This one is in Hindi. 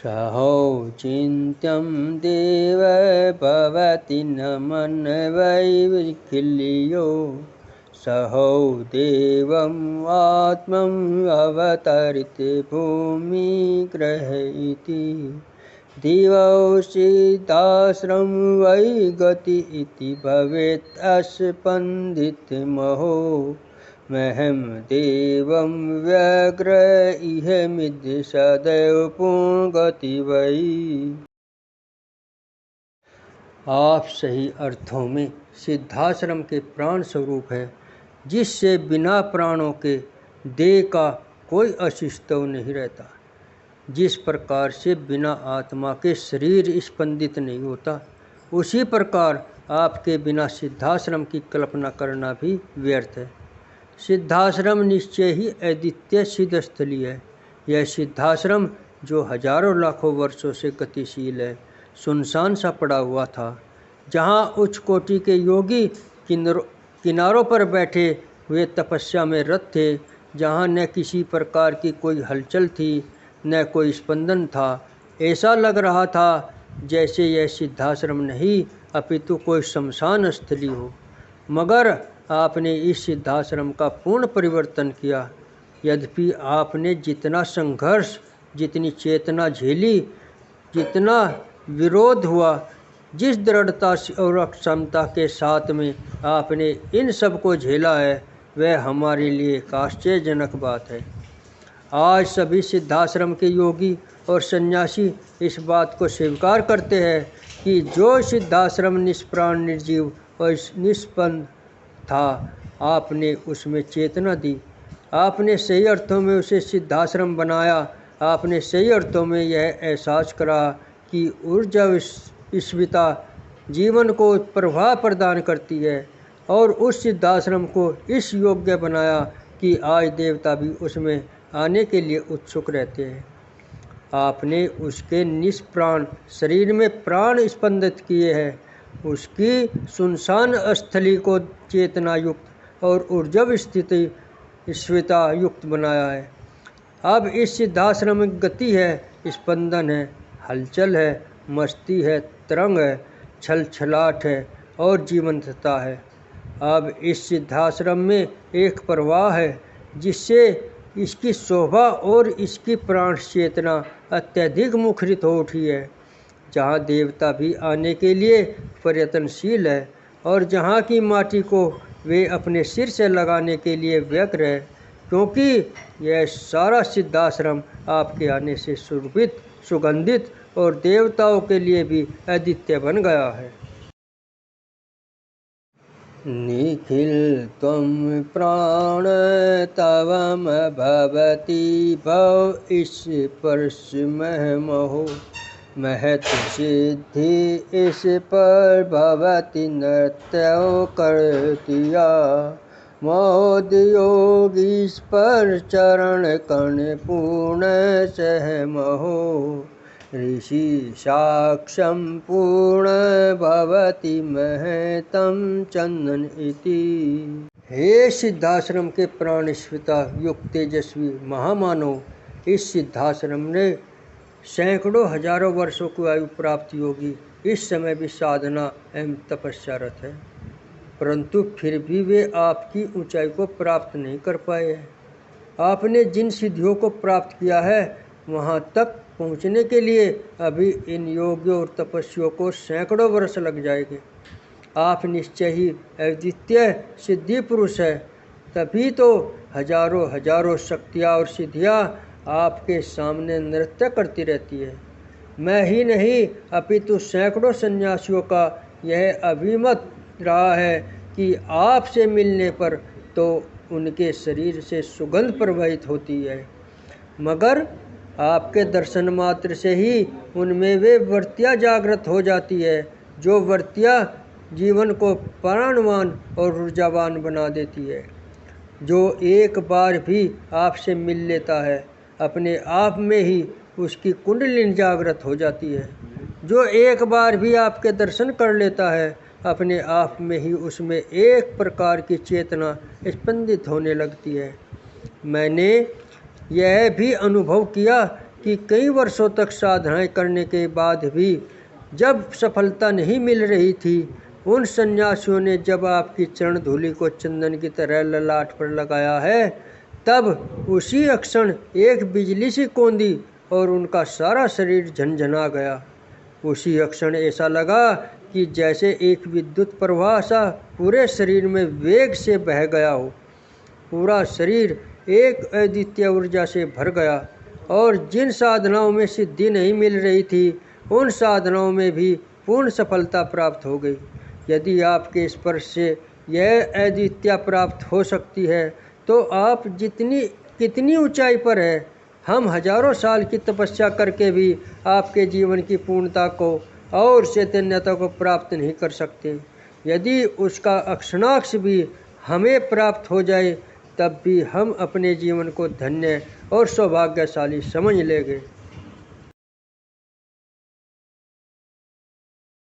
सहौ चिन्त्यं देव भवति न मनवैखिल्यो सहौ देवम् आत्मम् अवतरित भूमिग्रह इति दिवौ सिद्धाश्रम वै गति इति भवेत् अस्पन्दितमहो महं देवं व्यग्र इहमिद्य सदैव पुण्यगति वै। आप सही अर्थों में सिद्धाश्रम के प्राण स्वरूप है, जिससे बिना प्राणों के देह का कोई अस्तित्व नहीं रहता। जिस प्रकार से बिना आत्मा के शरीर स्पंदित नहीं होता, उसी प्रकार आपके बिना सिद्धाश्रम की कल्पना करना भी व्यर्थ है। सिद्धाश्रम निश्चय ही अद्वितीय सिद्ध स्थली है। यह सिद्धाश्रम जो हजारों लाखों वर्षों से गतिशील है, सुनसान सा पड़ा हुआ था, जहाँ उच्च कोटि के योगी किनारों पर बैठे हुए तपस्या में रत थे, जहाँ न किसी प्रकार की कोई हलचल थी, न कोई स्पंदन था। ऐसा लग रहा था जैसे यह सिद्धाश्रम नहीं अपितु कोई शमशान स्थली हो। मगर आपने इस सिद्धाश्रम का पूर्ण परिवर्तन किया। यद्यपि आपने जितना संघर्ष, जितनी चेतना झेली, जितना विरोध हुआ, जिस दृढ़ता और क्षमता के साथ में आपने इन सब को झेला है, वह हमारे लिए एक आश्चर्यजनक बात है। आज सभी सिद्धाश्रम के योगी और सन्यासी इस बात को स्वीकार करते हैं कि जो सिद्धाश्रम निष्प्राण, निर्जीव और निष्पन्द था, आपने उसमें चेतना दी। आपने सही अर्थों में उसे सिद्धाश्रम बनाया। आपने सही अर्थों में यह एहसास करा कि ऊर्जा ईश्विता जीवन को प्रवाह प्रदान करती है, और उस सिद्धाश्रम को इस योग्य बनाया कि आज देवता भी उसमें आने के लिए उत्सुक रहते हैं। आपने उसके निष्प्राण शरीर में प्राण स्पंदित किए हैं, उसकी सुनसान स्थली को चेतना युक्त और ऊर्जा स्थिति ईश्विता युक्त बनाया है। अब इस सिद्धाश्रम में गति है, स्पंदन है, हलचल है, मस्ती है, तरंग है, छलछलाट है और जीवंतता है। अब इस सिद्धाश्रम में एक प्रवाह है, जिससे इसकी शोभा और इसकी प्राण चेतना अत्यधिक मुखरित हो उठी है, जहाँ देवता भी आने के लिए प्रयत्नशील है और जहाँ की माटी को वे अपने सिर से लगाने के लिए व्यग्र है, क्योंकि यह सारा सिद्धाश्रम आपके आने से सुरभित, सुगंधित और देवताओं के लिए भी अद्वितीय बन गया है। निखिल त्वं प्राण तवम भवति भव स्पर्श महमहो महत सिद्धि इस पर भवति नृत्यो करतिया मोदयोगी स्पर चरण कण पूर्ण सहमहो ऋषि साक्षम पूर्ण भवति महतम चंदन इति। हे सिद्धाश्रम के प्राणस्विता युक्त तेजस्वी महामानव, इस सिद्धाश्रम ने सैकड़ों हजारों वर्षों की आयु प्राप्त योगी इस समय भी साधना एवं तपस्यारत है, परंतु फिर भी वे आपकी ऊंचाई को प्राप्त नहीं कर पाए हैं। आपने जिन सिद्धियों को प्राप्त किया है, वहां तक पहुंचने के लिए अभी इन योगियों और तपस्वियों को सैकड़ों वर्ष लग जाएंगे। आप निश्चय ही अद्वितीय सिद्धि पुरुष है, तभी तो हजारों हजारों शक्तियाँ और सिद्धियाँ आपके सामने नृत्य करती रहती है। मैं ही नहीं अपितु सैकड़ों सन्यासियों का यह अभिमत रहा है कि आपसे मिलने पर तो उनके शरीर से सुगंध प्रवाहित होती है, मगर आपके दर्शन मात्र से ही उनमें वे वृत्तियाँ जागृत हो जाती है, जो वृत्तियाँ जीवन को प्राणवान और ऊर्जावान बना देती है। जो एक बार भी आपसे मिल लेता है, अपने आप में ही उसकी कुंडलिनी जागृत हो जाती है। जो एक बार भी आपके दर्शन कर लेता है, अपने आप में ही उसमें एक प्रकार की चेतना स्पंदित होने लगती है। मैंने यह भी अनुभव किया कि कई वर्षों तक साधनाएं करने के बाद भी जब सफलता नहीं मिल रही थी, उन सन्यासियों ने जब आपकी चरण धूलि को चंदन की तरह ललाट पर लगाया है, तब उसी क्षण एक बिजली सी कौंधी और उनका सारा शरीर झनझना गया। उसी क्षण ऐसा लगा कि जैसे एक विद्युत प्रवाह सा पूरे शरीर में वेग से बह गया हो। पूरा शरीर एक अद्वितीय ऊर्जा से भर गया और जिन साधनाओं में सिद्धि नहीं मिल रही थी, उन साधनाओं में भी पूर्ण सफलता प्राप्त हो गई। यदि आपके स्पर्श से यह अद्वितीयता प्राप्त हो सकती है, तो आप कितनी ऊंचाई पर है। हम हजारों साल की तपस्या करके भी आपके जीवन की पूर्णता को और चैतन्यता को प्राप्त नहीं कर सकते। यदि उसका अक्षणांश भी हमें प्राप्त हो जाए, तब भी हम अपने जीवन को धन्य और सौभाग्यशाली समझ लेंगे।